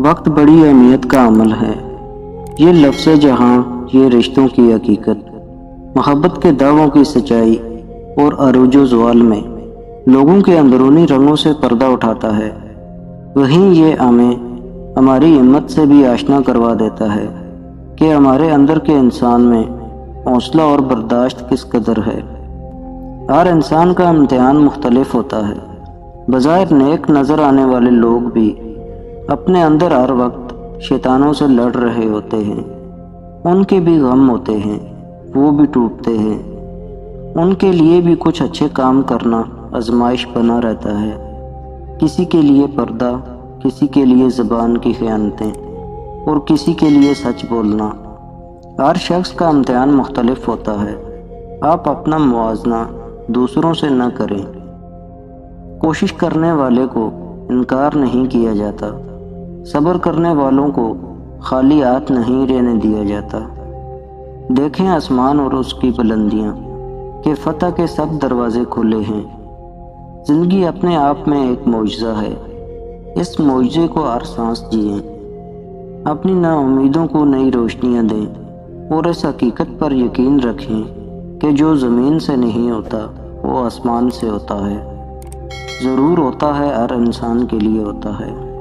وقت بڑی اہمیت کا عمل ہے۔ یہ لفظ جہاں، یہ رشتوں کی حقیقت، محبت کے دعووں کی سچائی اور عروج و زوال میں لوگوں کے اندرونی رنگوں سے پردہ اٹھاتا ہے۔ وہیں یہ ہمیں ہماری ہمت سے بھی آشنا کروا دیتا ہے کہ ہمارے اندر کے انسان میں حوصلہ اور برداشت کس قدر ہے۔ ہر انسان کا امتحان مختلف ہوتا ہے۔ بظاہر نیک نظر آنے والے لوگ بھی اپنے اندر ہر وقت شیطانوں سے لڑ رہے ہوتے ہیں۔ ان کے بھی غم ہوتے ہیں، وہ بھی ٹوٹتے ہیں۔ ان کے لیے بھی کچھ اچھے کام کرنا آزمائش بنا رہتا ہے۔ کسی کے لیے پردہ، کسی کے لیے زبان کی خیانتیں اور کسی کے لیے سچ بولنا۔ ہر شخص کا امتحان مختلف ہوتا ہے۔ آپ اپنا موازنہ دوسروں سے نہ کریں۔ کوشش کرنے والے کو انکار نہیں کیا جاتا، صبر کرنے والوں کو خالی ہاتھ نہیں رہنے دیا جاتا۔ دیکھیں آسمان اور اس کی بلندیاں کہ فتح کے سب دروازے کھلے ہیں۔ زندگی اپنے آپ میں ایک معجزہ ہے۔ اس معجزے کو ہر سانس جئیں۔ اپنی نا امیدوں کو نئی روشنیاں دیں اور اس حقیقت پر یقین رکھیں کہ جو زمین سے نہیں ہوتا وہ آسمان سے ہوتا ہے، ضرور ہوتا ہے، ہر انسان کے لیے ہوتا ہے۔